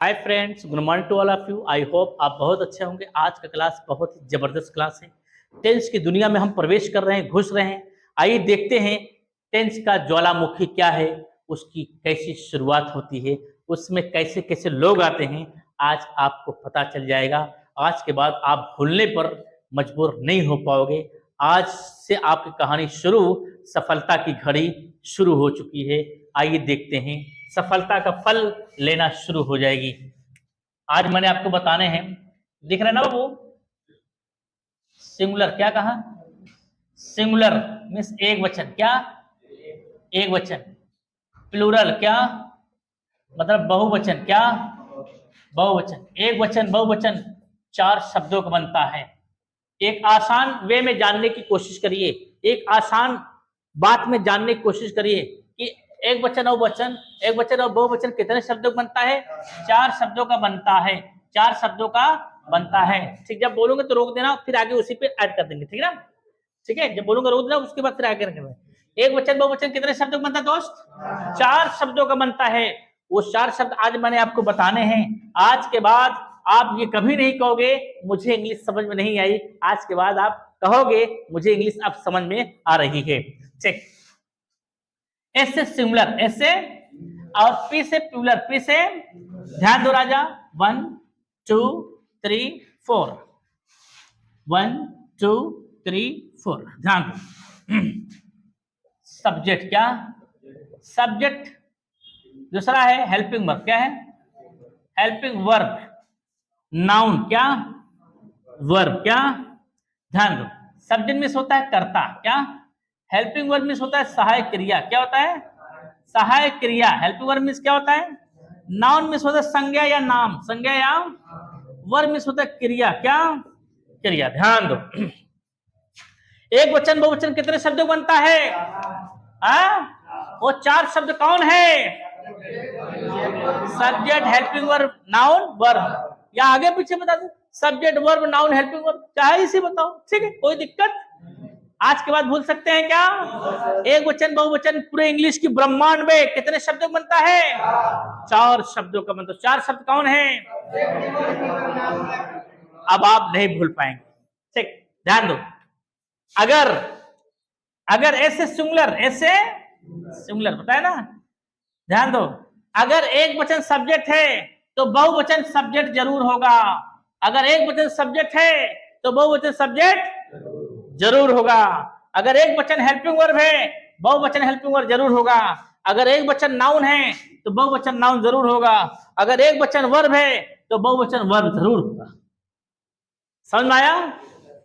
Hi friends, good morning to all of you. I hope आप बहुत अच्छे होंगे। आज का क्लास बहुत ही ज़बरदस्त क्लास है। टेंस की दुनिया में हम प्रवेश कर रहे हैं, घुस रहे हैं। आइए देखते हैं टेंस का ज्वालामुखी क्या है, उसकी कैसी शुरुआत होती है, उसमें कैसे कैसे लोग आते हैं। आज आपको पता चल जाएगा। आज के बाद आप भूलने पर मजबूर नहीं हो पाओगे। आज से आपकी कहानी शुरू, सफलता की घड़ी शुरू हो चुकी है। आइए देखते हैं, सफलता का फल लेना शुरू हो जाएगी। आज मैंने आपको बताने हैं, दिख रहा है ना बाबू? सिंगुलर क्या कहा? सिंगुलर मीन्स एक वचन। क्या? एक वचन। प्लूरल क्या? मतलब बहुवचन। क्या? बहुवचन। एक वचन, बहुवचन, चार शब्दों का बनता है। एक आसान वे में जानने की कोशिश करिए, एक आसान बात में जानने की कोशिश करिए कि एक वचन और वचन, एक वचन और बहुवचन कितने शब्दों का बनता है? चार शब्दों का बनता है। चार शब्दों का बनता है। ठीक, जब बोलूंगे तो रोक देना, फिर आगे उसी पे ऐड कर देंगे। ठीक है ना? ठीक है, जब बोलूंगा रोक देना, उसके बाद फिर आगे रखेंगे। एक वचन बहुवचन कितने शब्दों का बनता है दोस्त? चार शब्दों का बनता है। वो चार शब्द आज मैंने आपको बताने हैं। आज के बाद आप ये कभी नहीं कहोगे मुझे इंग्लिश समझ में नहीं आई। आज के बाद आप कहोगे मुझे इंग्लिश अब समझ में आ रही है। चेक। एस से सिंगुलर, एस से, और पी से प्लूरल, पी से, ध्यान दो राजा। 1 2 3 4, 1 2 3 4, ध्यान दो। सब्जेक्ट क्या? सब्जेक्ट। दूसरा है हेल्पिंग वर्ब। क्या है? Helping verb. नाउन क्या? वर्ब। क्या? ध्यान दो। सब्जेक्ट मीन्स होता है कर्ता। क्या? हेल्पिंग वर्ब मीन्स होता है सहायक क्रिया। क्या होता है? सहायक क्रिया। हेल्पिंग वर्ब मीन्स क्या होता है? नाउन मीन्स होता है संज्ञा या नाम, संज्ञा या वर्ब मीन्स होता है क्रिया। क्या? क्रिया। ध्यान दो। एक वचन बहुवचन कितने शब्दों बनता है? वो चार शब्द कौन है? Subject, helping verb, noun, verb. या आगे पीछे बता दो, subject, verb, noun, helping verb, चाहे इसी बताओ। ठीक है, कोई दिक्कत? आज के बाद भूल सकते हैं क्या? एक वचन बहुवचन पूरे इंग्लिश की ब्रह्मांड में कितने शब्दों बनता है? चार शब्दों का बनता। चार शब्द कौन है? अब आप नहीं भूल पाएंगे। ठीक, ध्यान दो। अगर अगर ऐसे सिंगुलर, ऐसे सिंगुलर पता है ना? ध्यान दो। अगर एक वचन सब्जेक्ट है तो बहुवचन सब्जेक्ट जरूर होगा। अगर एक वचन सब्जेक्ट है तो बहुवचन सब्जेक्ट जरूर होगा। अगर एक वचन हेल्पिंग वर्ब है, बहुवचन हेल्पिंग वर्ब जरूर होगा। अगर एक वचन नाउन है तो बहुवचन नाउन जरूर होगा। अगर एक वचन वर्ब है तो बहुवचन वर्ब जरूर होगा। समझ में आया?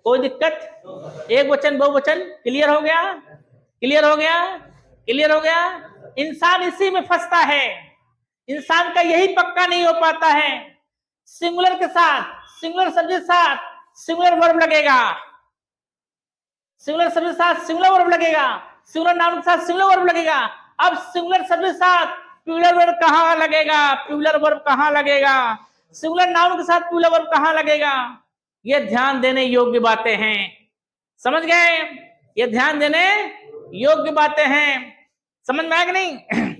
कोई दिक्कत? एक वचन बहुवचन क्लियर हो गया? क्लियर हो गया? क्लियर हो गया? इंसान इसी में फंसता है। इंसान का यही पक्का नहीं हो पाता है। सिंगुलर के साथ, सिंगुलर शब्द के साथ सिंगुलर वर्ब लगेगा, सिंगुलर शब्द के साथ सिंगुलर वर्ब लगेगा, सिंगुलर नाउन के साथ सिंगुलर वर्ब लगेगा। अब सिंगुलर शब्द के साथ प्लूरल वर्ब कहां लगेगा? प्लूरल वर्ब कहां लगेगा? सिंगुलर नाउन के साथ प्लूरल वर्ब कहां लगेगा? ये ध्यान देने योग्य बातें हैं। समझ गए? ये ध्यान देने योग्य बातें हैं। समझ में आया कि नहीं?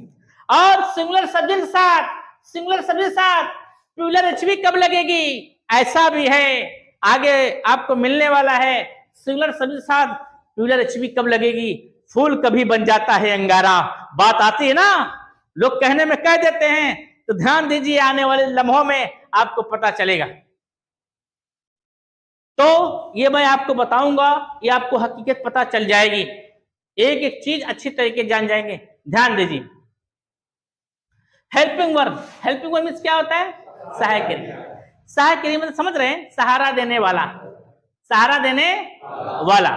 और सिंगुलर सब्जेक्ट के साथ, सिंगुलर सब्जेक्ट के साथ प्लूरल एचवी कब लगेगी? ऐसा भी है, आगे आपको मिलने वाला है। सिंगुलर सब्जेक्ट के साथ प्लूरल एचवी कब लगेगी? फूल कभी बन जाता है अंगारा, बात आती है ना, लोग कहने में कह देते हैं। तो ध्यान दीजिए, आने वाले लम्हों में आपको पता चलेगा। तो ये मैं आपको बताऊंगा, ये आपको हकीकत पता चल जाएगी। एक एक चीज अच्छी तरीके जान जाएंगे। ध्यान दीजिए। Helping verb, helping verb means क्या होता है? सहायक क्रिया। सहायक क्रिया मतलब समझ रहे हैं? सहारा देने वाला, सहारा देने वाला।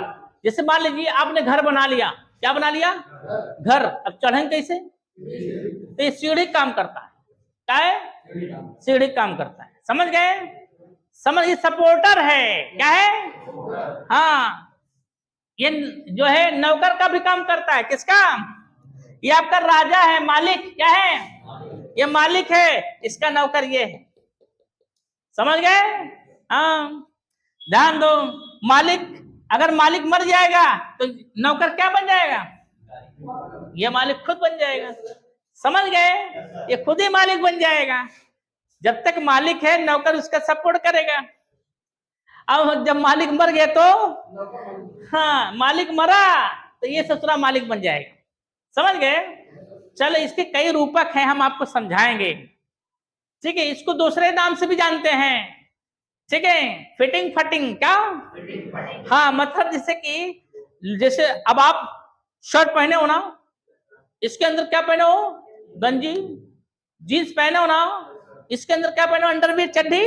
जैसे मान लीजिए आपने घर बना लिया। क्या बना लिया? घर। अब चढ़ेंगे कैसे? तो ये सीढ़ी काम करता है। क्या है? सीढ़ी काम करता है। समझ गए? समझ, ये सपोर्टर है। क्या है? हाँ, ये जो है नौकर का भी काम करता है। किसका? ये आपका राजा है, मालिक। क्या है? ये मालिक है, इसका नौकर ये है। समझ गए? हाँ, ध्यान दो। मालिक, अगर मालिक मर जाएगा तो नौकर क्या बन जाएगा? ये मालिक खुद बन जाएगा। समझ गए? ये खुद ही मालिक बन जाएगा। जब तक मालिक है नौकर उसका सपोर्ट करेगा। अब जब मालिक मर गए तो हाँ, मालिक मरा तो ये ससुरा मालिक बन जाएगा। समझ गए? चलो इसके कई रूपक हैं, हम आपको समझाएंगे। ठीक है, इसको दूसरे नाम से भी जानते हैं। ठीक है, फिटिंग फटिंग, क्या? हाँ, मतलब जैसे कि जैसे अब आप शर्ट पहने हो ना, इसके अंदर क्या पहने हो? गंजी। जीन्स पहने हो ना, इसके अंदर क्या पहने हो? अंडरवियर, चड्डी।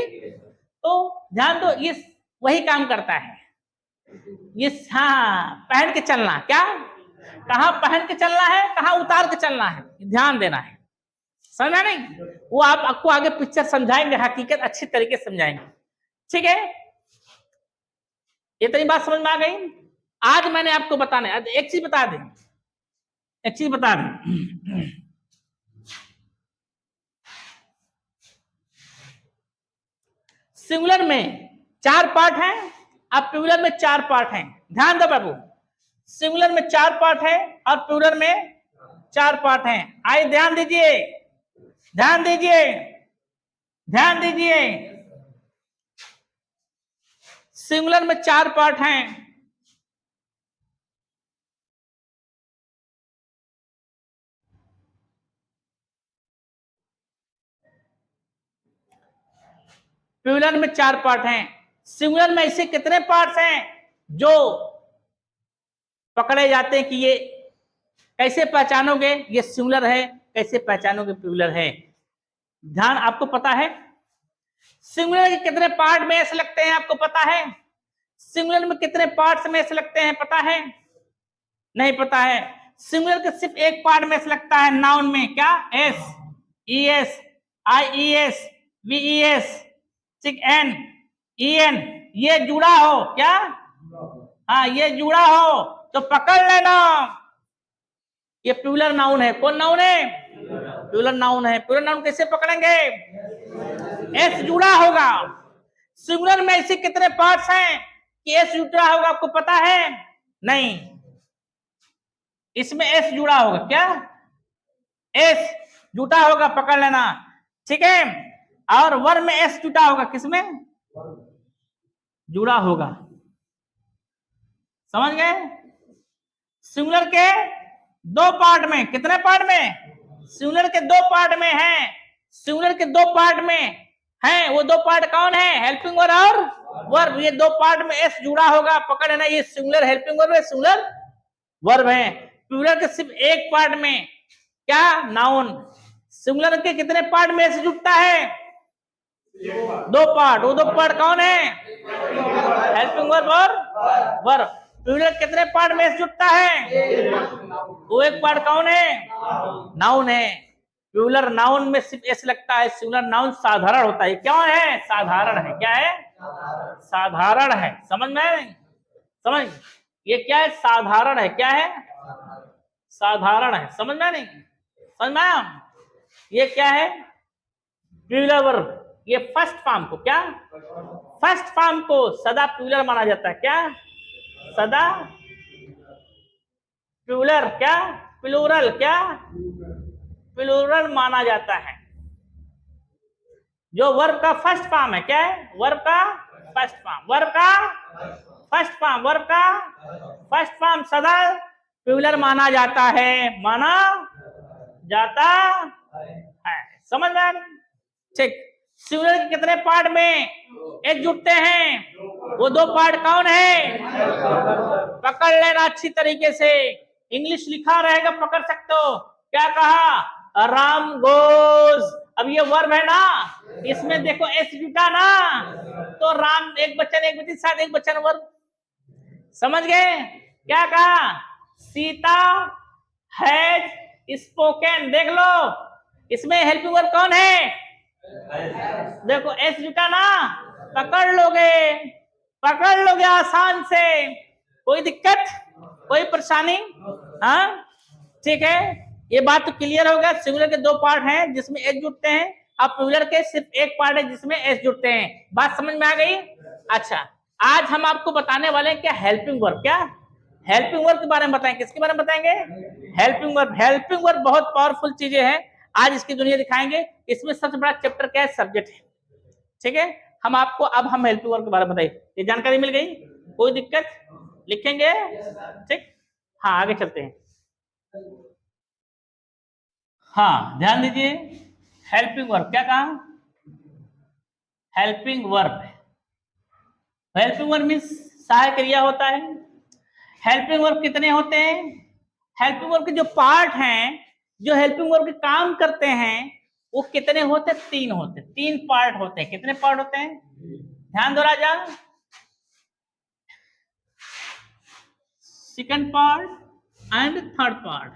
तो ध्यान दो, ये वही काम करता है ये। हाँ, पहन के चलना, क्या? कहाँ पहन के चलना है, कहाँ उतार के चलना है, ध्यान देना है। समझा नहीं? वो आपको आगे पिक्चर समझाएंगे, हकीकत अच्छी तरीके से समझाएंगे। ठीक है, इतनी बात समझ में आ गई। आज मैंने आपको बताना है, एक चीज बता दें, एक चीज बता दें। सिंगुलर में 4 पार्ट हैं, अब प्लूरल में 4 पार्ट हैं। ध्यान दो बाबू, सिंगुलर में 4 पार्ट है और प्लूरल में 4 पार्ट हैं। आइए ध्यान दीजिए, ध्यान दीजिए, ध्यान दीजिए। सिंगुलर में 4 पार्ट हैं। प्लूरल में 4 पार्ट हैं। सिंगुलर में ऐसे कितने पार्ट्स हैं जो पकड़े जाते हैं कि ये कैसे पहचानोगे ये सिंगुलर है, कैसे पहचानोगे प्लूरल है? ध्यान, आपको पता है सिंगुलर के कितने पार्ट में ऐसे लगते हैं? आपको पता है सिंगुलर में कितने पार्ट्स में ऐसे लगते हैं? पता है? नहीं पता है। सिंगुलर के सिर्फ एक पार्ट में ऐसे लगता है, नाउन में, क्या? S, E S, I E S, V E S, N, E N, ये जुड़ा हो, क्या? हाँ, ये जुड़ा हो तो पकड़ लेना, ये प्लूरल नाउन है। कौन नाउन है? प्लूरल नाउन है। प्लूरल नाउन कैसे पकड़ेंगे? एस जुड़ा होगा। सिंगुलर में ऐसे कितने पार्ट्स हैं कि एस जुड़ा होगा? आपको पता है? नहीं, इसमें एस जुड़ा होगा, क्या? एस जुटा होगा, पकड़ लेना। ठीक है, और वर्ब में एस जुटा होगा, किसमें? जुड़ा होगा। समझ गए? सिंगुलर के 2 पार्ट में, कितने पार्ट में? सिंगुलर के 2 पार्ट में है। सिंगुलर के 2 पार्ट में है, वो 2 पार्ट कौन है? हेल्पिंग वर्ब और वर्ब। ये 2 पार्ट में एस जुड़ा होगा, पकड़ लेना, ये सिंगुलर हेल्पिंग वर्ब है, सिंगुलर वर्ब है। प्लूरल के सिर्फ एक पार्ट में, क्या? नाउन। सिंगुलर के कितने पार्ट में एस जुटता है? 2 पार्ट। वो 2 पार्ट कौन है? हेल्पिंग वर्ब और वर्ब। प्लूरल कितने पार्ट में एस जुटता है? वो एक पार्ट कौन है? नाउन है। प्लूरल नाउन में सिर्फ एस लगता है, सिंगुलर नाउन साधारण होता है। क्या है? साधारण है। क्या है? साधारण है। समझ में? समझ, ये क्या है? साधारण है। क्या है? साधारण है। समझ में? नहीं समझ में? ये क्या है? Plural verb. ये फर्स्ट फॉर्म को, क्या? फर्स्ट फॉर्म को सदा प्लूरल माना जाता है। क्या? सदा प्लूरल, क्या? प्लूरल, क्या? प्लूरल माना जाता है। जो वर्ब का फर्स्ट फॉर्म है, क्या है? वर्ब का फर्स्ट फॉर्म, वर्ब का फर्स्ट फॉर्म, वर्ब का फर्स्ट फॉर्म सदा प्लूरल माना जाता है, माना जाता है। समझ में? ठीक। सिंगुलर के कितने पार्ट में एक जुटते हैं? वो 2 पार्ट कौन है? पकड़ लेना अच्छी तरीके से, इंग्लिश लिखा रहेगा, पकड़ सकते हो। क्या कहा? राम गोज। अब ये वर्ब है ना, इसमें देखो एस जुटा ना, तो राम एक बच्चन, एक बच्ची, साथ एक बच्चन वर्ब। समझ गए? क्या कहा? Sita has spoken. देख लो, इसमें हेल्पिंग वर्ब कौन है? देखो एस जुटा ना, पकड़ लोगे, पकड़ लोगे आसान से। कोई दिक्कत, कोई परेशानी? हाँ, ठीक है, ये बात तो क्लियर होगा। सिंगुलर के 2 पार्ट हैं जिसमें एस जुटते हैं, अब प्लूरल के सिर्फ एक पार्ट है जिसमें एस जुटते हैं। बात समझ में आ गई? अच्छा, आज हम आपको बताने वाले हैं क्या? Helping verb. क्या? हेल्पिंग वर्ब के बारे में बताएंगे। किसके बारे में बताएंगे? Helping verb. हेल्पिंग वर्ब बहुत पावरफुल चीजें हैं, आज इसकी दुनिया दिखाएंगे। इसमें सबसे बड़ा चैप्टर क्या है? सब्जेक्ट है। ठीक है, हम आपको अब हम हेल्पिंग वर्ब के बारे में बताइए। ये जानकारी मिल गई? कोई दिक्कत? लिखेंगे? ठीक, हाँ आगे चलते हैं। हाँ ध्यान दीजिए, हेल्पिंग वर्ब क्या कहा? Helping verb. Helping verb means सहायक क्रिया होता है। हेल्पिंग वर्ब कितने होते हैं? हेल्पिंग वर्ब के जो पार्ट हैं, जो हेल्पिंग वर्ब के काम करते हैं, वो कितने होते हैं? 3 होते हैं। 3 पार्ट होते हैं। कितने पार्ट होते हैं? ध्यान दो राजा। Second part and third part.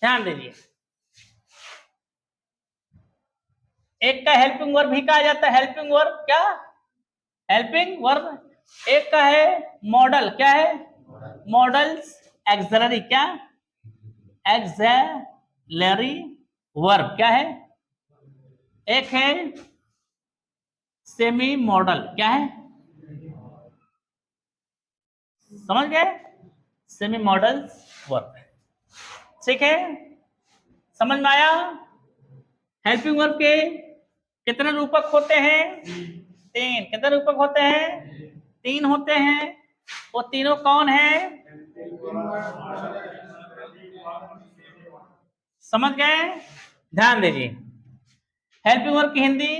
ध्यान दीजिए, एक का हेल्पिंग वर्ब भी कहा जाता है। हेल्पिंग वर्ब क्या? Helping verb. एक का है मॉडल, क्या है? मॉडल्स एक्सलरी, क्या? एक्सलरी वर्ब, क्या है? एक है सेमी मॉडल, क्या है? समझ गए? Semi modal verb. ठीक है, समझ में आया? हेल्पिंग वर्ब के कितने रूपक होते हैं? 3। कितने रूपक होते हैं? 3 होते हैं। वो तीनों कौन है? समझ गए? ध्यान दीजिए, हेल्पिंग वर्ब की हिंदी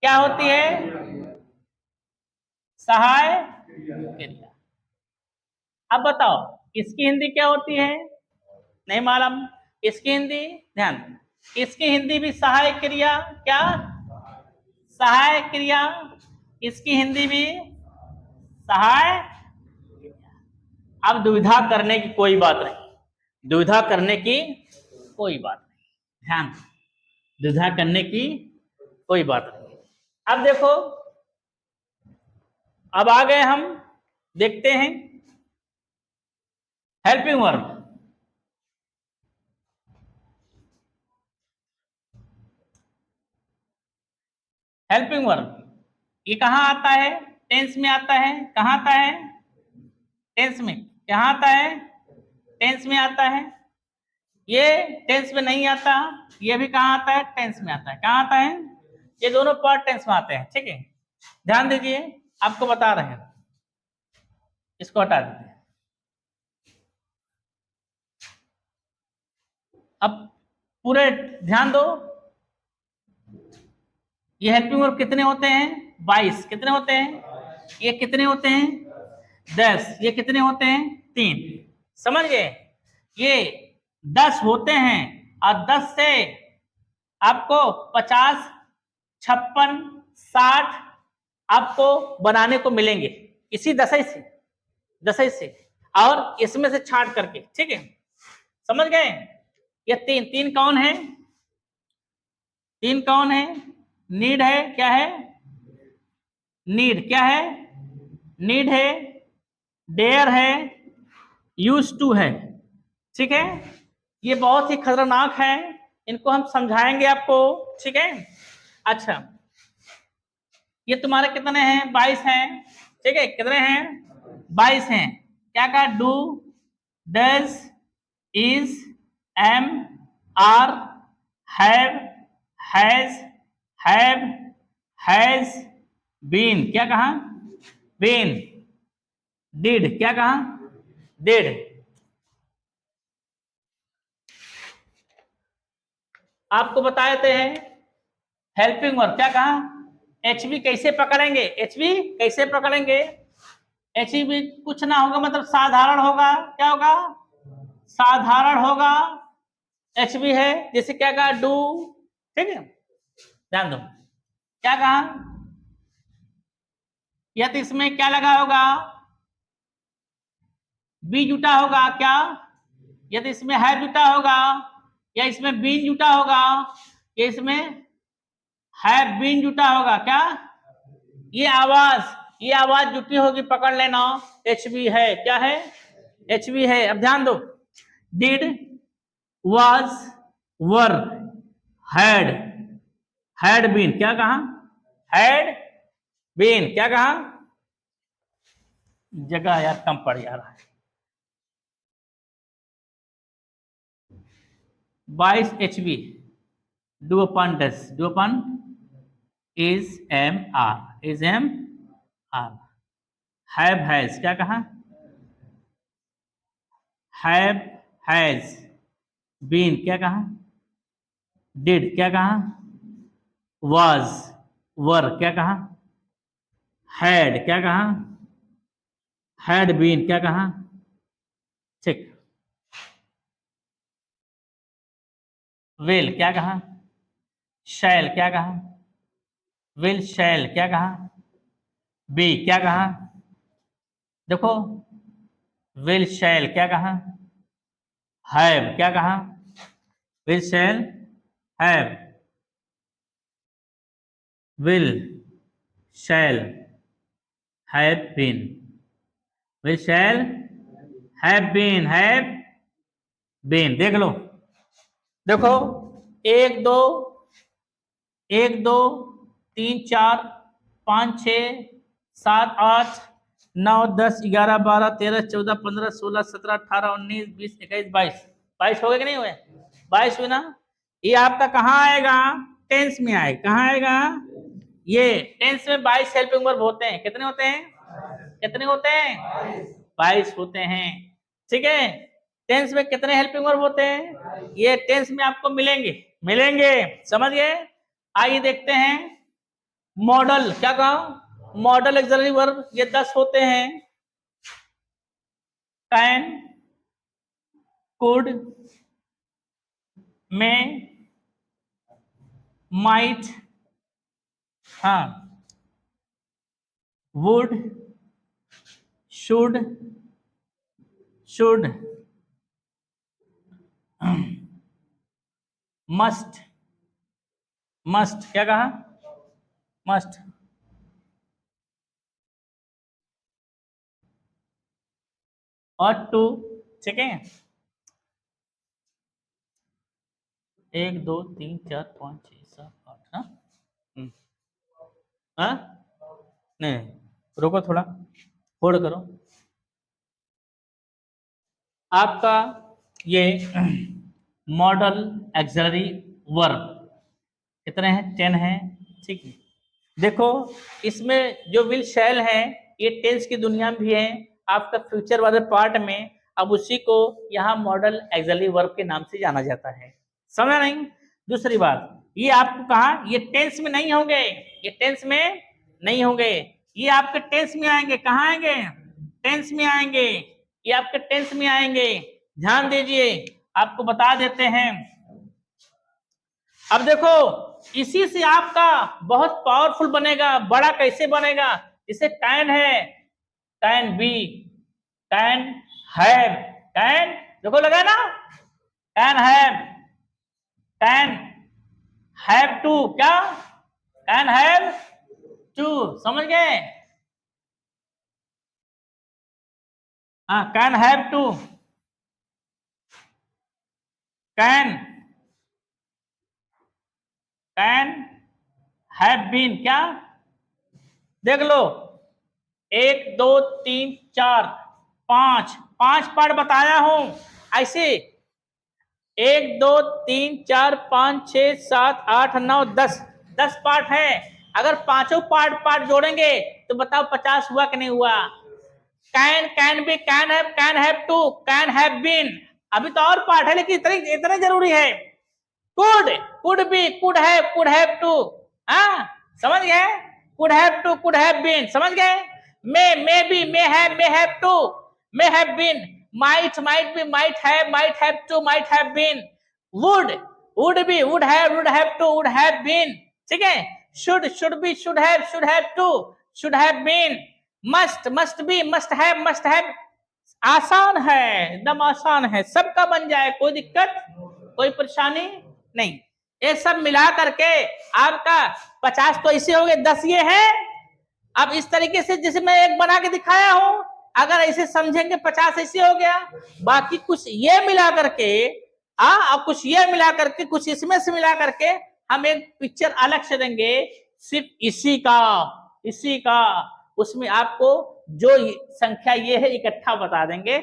क्या होती है? सहाय क्रिया। अब बताओ इसकी हिंदी क्या होती है? नहीं मालूम? इसकी हिंदी ध्यान, इसकी हिंदी भी सहायक क्रिया, क्या? सहायक क्रिया। इसकी हिंदी भी सहायक। अब दुविधा करने की कोई बात नहीं, दुविधा करने की कोई बात नहीं। ध्यान, दुविधा करने की कोई बात नहीं। अब देखो, अब आ गए हम, देखते हैं हेल्पिंग वर्ब। हेल्पिंग वर्ब ये कहाँ आता है? टेंस में आता है। कहाँ आता है? टेंस में। कहाँ आता है? टेंस में आता है। ये टेंस में नहीं आता, ये भी कहाँ आता है? टेंस में आता है। कहाँ आता है? ये दोनों पार्ट टेंस में आते हैं। ठीक है, ध्यान दीजिए, आपको बता रहे हैं। इसको हटा दीजिए। अब पूरे ध्यान दो, ये हेल्पिंग वर्ब कितने होते हैं? 22। कितने होते हैं? ये कितने होते हैं? 10। ये कितने होते हैं? 3। समझ गए? ये 10 होते हैं और 10 से आपको 50, 56, 60 आपको बनाने को मिलेंगे, इसी 10 से और इसमें से छांट करके। ठीक है, समझ गए? ये 3 कौन है? 3 कौन है? नीड है, क्या है? नीड क्या है? नीड है, डेयर है, यूज टू है। ठीक है, ये बहुत ही खतरनाक है, इनको हम समझाएंगे आपको। ठीक है, अच्छा ये तुम्हारे कितने हैं? 22 हैं। ठीक है, कितने हैं? 22 हैं। क्या कहा? Do, does, is, am, are, have, has, been, क्या कहा? बीन, डिड, क्या कहा? डिड। आपको बताते हैं हेल्पिंग वर्ब क्या कहा? एचबी कैसे पकड़ेंगे? एचबी कैसे पकड़ेंगे? एचबी कुछ ना होगा, मतलब साधारण होगा। क्या होगा? साधारण होगा। एचबी है, जैसे क्या कहा? डू। ठीक है, ध्यान दो, क्या कहा? या तो इसमें क्या लगा होगा? बी जुटा होगा, क्या? या तो इसमें है जुटा होगा, या इसमें बीन जुटा होगा, या इसमें है बीन जुटा होगा, क्या? ये आवाज जुटी होगी, पकड़ लेना, एचबी है। क्या है? एचबी है। अब ध्यान दो, did, was, were, had, had been, क्या कहा? हैड बीन, क्या कहा? जगह यार कम पड़ जा रहा है। 22 एचबी डू अपन डस, डू अपन is am are, is am are. Have has क्या कहा, हैव हैज। बीन क्या कहा, डिड क्या कहा, वाज वर क्या कहा, हैड क्या कहा, हैड बीन क्या कहा। ठीक। विल क्या कहा, शैल क्या कहा, विल शैल क्या कहा, बी क्या कहा। देखो, विल शैल क्या कहा, हैव क्या कहा, will shall have, will shall have been, will shall have been, have been. देख लो, देखो, एक दो, एक दो, तीन चार, पाँच छ, सात आठ, 9 10 11 12 13 14 15 16 17 18 19 20 21 22। 22 हो गए कि नहीं हुए? 22 हुए ना। ये आपका कहाँ आएगा, टेंस में आएगा। कहाँ आएगा ये, टेंस में 22 हेल्पिंग वर्ब होते हैं। कितने होते हैं, कितने होते हैं, 22 होते हैं। ठीक है, टेंस में कितने हेल्पिंग वर्ब होते हैं, ये टेंस में आपको मिलेंगे, मिलेंगे, समझ गए। आइए देखते हैं, मॉडल क्या कहा, मॉडल ऑक्सिलरी वर्ब ये 10 होते हैं। कैन, कुड, में, माइट, हाँ, would, should, should, must, must क्या कहा, मस्ट, और टू। ठीक है, 1 2 3 4 5 6 7 8। हाँ, हाँ, नहीं, रुको थोड़ा, होल्ड करो। आपका ये मॉडल एक्सिलरी वर्ब कितने हैं, 10 हैं। ठीक है, देखो, इसमें जो विल शैल है ये टेंस की दुनिया में भी है आपका फ्यूचर वाले पार्ट में। अब उसी को यहाँ मॉडल एक्सिलरी वर्ब के नाम से जाना जाता है, समझा नहीं। दूसरी बात, ये आपको कहा, ये टेंस में नहीं होंगे, ये टेंस में नहीं होंगे, ये आपके टेंस में आएंगे। कहाँ आएंगे, टेंस में आएंगे, ये आपके टेंस में आएंगे। ध्यान दीजिए, आपको बता देते हैं। अब देखो, इसी से आपका बहुत पावरफुल बनेगा। बड़ा कैसे बनेगा, इसे कैन है, can be, can have, can, देखो लगा ना, can have, can have to, क्या, कैन हैव टू, समझ गए। हाँ, can have to, can, can have been, क्या, देख लो, 1 2 3 4 5, 5 पार्ट बताया हूं। ऐसे 1 2 3 4 5 6 7 8 9 10, 10 पार्ट है। अगर पांचों पार्ट जोड़ेंगे तो बताओ 50 हुआ कि नहीं हुआ। Can be, can have to, can have been. अभी तो और पार्ट है, लेकिन इतने जरूरी है। Could be, could have to, हाँ समझ गए, could have to, could have been, समझ गए। May be, may have to, may have been. Might be, might have to, might have been. Would be, would have to, would have been. ठीक है, should be, should have to, should have been. Must be, must have. आसान है, एकदम आसान है, सबका बन जाए, कोई दिक्कत, कोई परेशानी नहीं। ये सब मिला करके आपका 50 तो ऐसे हो गए, 10 ये है। अब इस तरीके से जैसे मैं एक बना के दिखाया हूं, अगर ऐसे समझेंगे 50 ऐसे हो गया। बाकी कुछ ये मिला करके, अब कुछ ये मिला करके, कुछ इसमें से मिला करके हम एक पिक्चर अलग से देंगे, सिर्फ इसी का। उसमें आपको जो संख्या ये है इकट्ठा बता देंगे,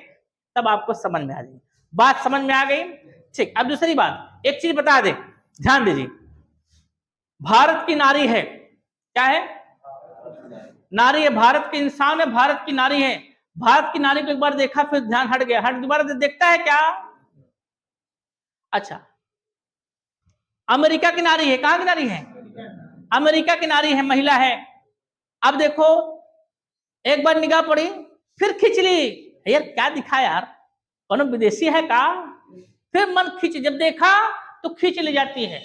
तब आपको समझ में आ जाएगी। बात समझ में आ गई। ठीक, अब दूसरी बात, एक चीज बता दे, ध्यान दीजिए। भारत की नारी है, क्या है? नारी है, भारत के इंसान है, भारत की नारी है। भारत की नारी को एक बार देखा फिर ध्यान हट गया, हट दोबारा देखता है क्या? अच्छा, अमेरिका की नारी है, कहां की नारी है? अमेरिका की नारी है, महिला है। अब देखो, एक बार निगाह पड़ी फिर खींच ली, यार क्या दिखा यार, कौन विदेशी है का? फिर मन खींच, जब देखा तो खींच ले जाती है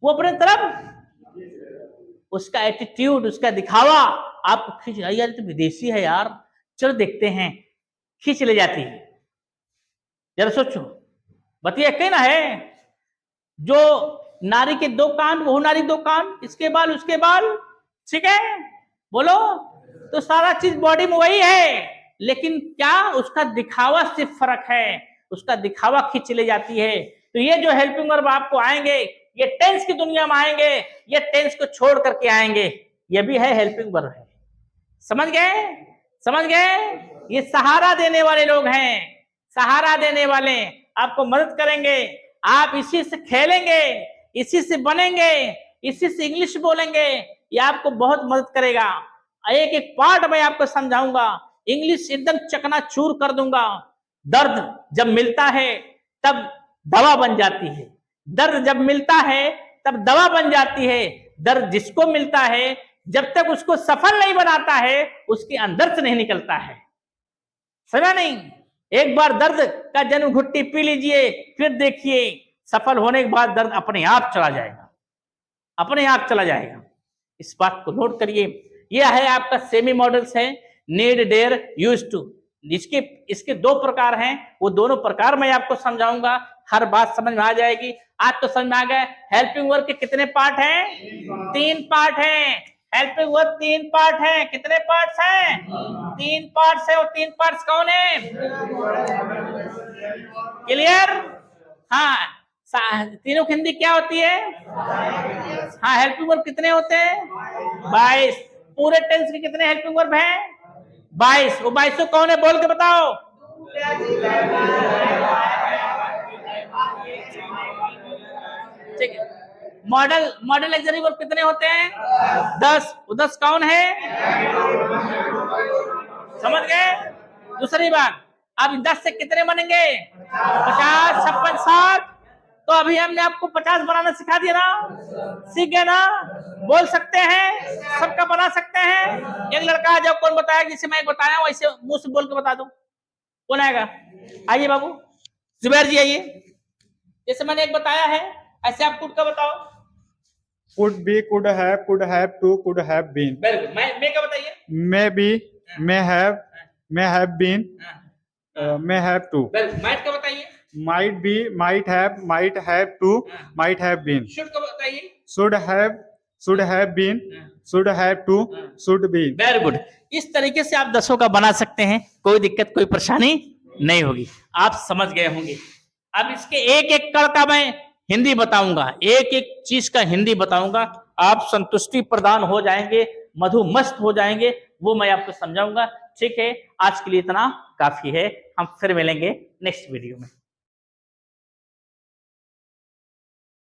वो अपने तरफ, उसका एटीट्यूड, उसका दिखावा आपको खींच, यार तो विदेशी है यार, चलो देखते हैं, खींच ले जाती है। जरा सोचो, बतिया कहना है, जो नारी के दो कान, वो नारी दो कान, इसके बाल उसके बाल, ठीक है, बोलो, तो सारा चीज बॉडी में वही है, लेकिन क्या उसका दिखावा से फर्क है, उसका दिखावा खींच ले जाती है। तो ये जो हेल्पिंग वर्ब आपको आएंगे, ये टेंस की दुनिया में आएंगे, ये टेंस को छोड़ करके आएंगे, ये भी है हेल्पिंग वर्ब है। समझ गए? समझ गए? ये सहारा देने वाले लोग हैं, सहारा देने वाले आपको मदद करेंगे, आप इसी से खेलेंगे, इसी से बनेंगे, इसी से इंग्लिश बोलेंगे, ये आपको बहुत मदद करेगा। एक एक पार्ट मैं आपको समझाऊंगा, इंग्लिश एकदम चकनाचूर कर दूंगा। दर्द जब मिलता है तब दवा बन जाती है, दर्द जब मिलता है तब दवा बन जाती है। दर्द जिसको मिलता है, जब तक उसको सफल नहीं बनाता है, उसके अंदर से नहीं निकलता है। समझा नहीं? एक बार दर्द का जन्म घुट्टी पी लीजिए, फिर देखिए सफल होने के बाद दर्द अपने आप चला जाएगा, अपने आप चला जाएगा। इस बात को नोट करिए। यह है आपका सेमी मॉडल्स है, नीड, डेयर, यूज टू। इसके दो प्रकार हैं, वो दोनों प्रकार मैं आपको समझाऊंगा, हर बात समझ में आ जाएगी। आज तो समझ में आ गया हेल्पिंग वर्ब के कितने पार्ट हैं? 3 पार्ट हैं। हेल्पिंग वर्ब 3 पार्ट हैं। कितने पार्ट्स हैं? 3 पार्ट्स है। और 3 पार्ट्स कौन है? क्लियर? हाँ, तीनों की हिंदी क्या होती है? हाँ, हेल्पिंग वर्ब कितने होते हैं? 22। पूरे टेंस के कितने हेल्पिंग वर्ब हैं? 22। वो 22 कौन है, बोल के बताओ। ठीक है। मॉडल ऑक्सिलरी वर्ब कितने होते हैं? 10। वो 10 कौन है? समझ गए? दूसरी बात, अब 10 से कितने बनेंगे? 50, 56, 60। तो अभी हमने आपको 50 बनाना सिखा दिया ना, सीख गए ना, बोल सकते हैं, सबका बना सकते हैं। एक लड़का आ जाओ, कौन बताया? जिसे मैं बताया वैसे मुंह से बोल के बता दो, कौन आएगा? आइए बाबू, जुबैर जी आइए। जैसे मैंने एक बताया है, ऐसे आप खुद का बताओ। could be, could have to, could have been. Very good. मैं क्या बताइए? May be, may have been, may have to. Very good. Might का बताइए? Might be, might have to, might have been. Should का बताइए? Should have been, should have to, should be. Very good. इस तरीके से आप 10 का बना सकते हैं, कोई दिक्कत, कोई परेशानी नहीं होगी। आप समझ गए होंगे। अब इसके एक एक कड़ का मैं हिंदी बताऊंगा, एक एक चीज का हिंदी बताऊंगा, आप संतुष्टि प्रदान हो जाएंगे, मधुमस्त हो जाएंगे, वो मैं आपको समझाऊंगा। ठीक है, आज के लिए इतना काफी है, हम फिर मिलेंगे नेक्स्ट वीडियो में।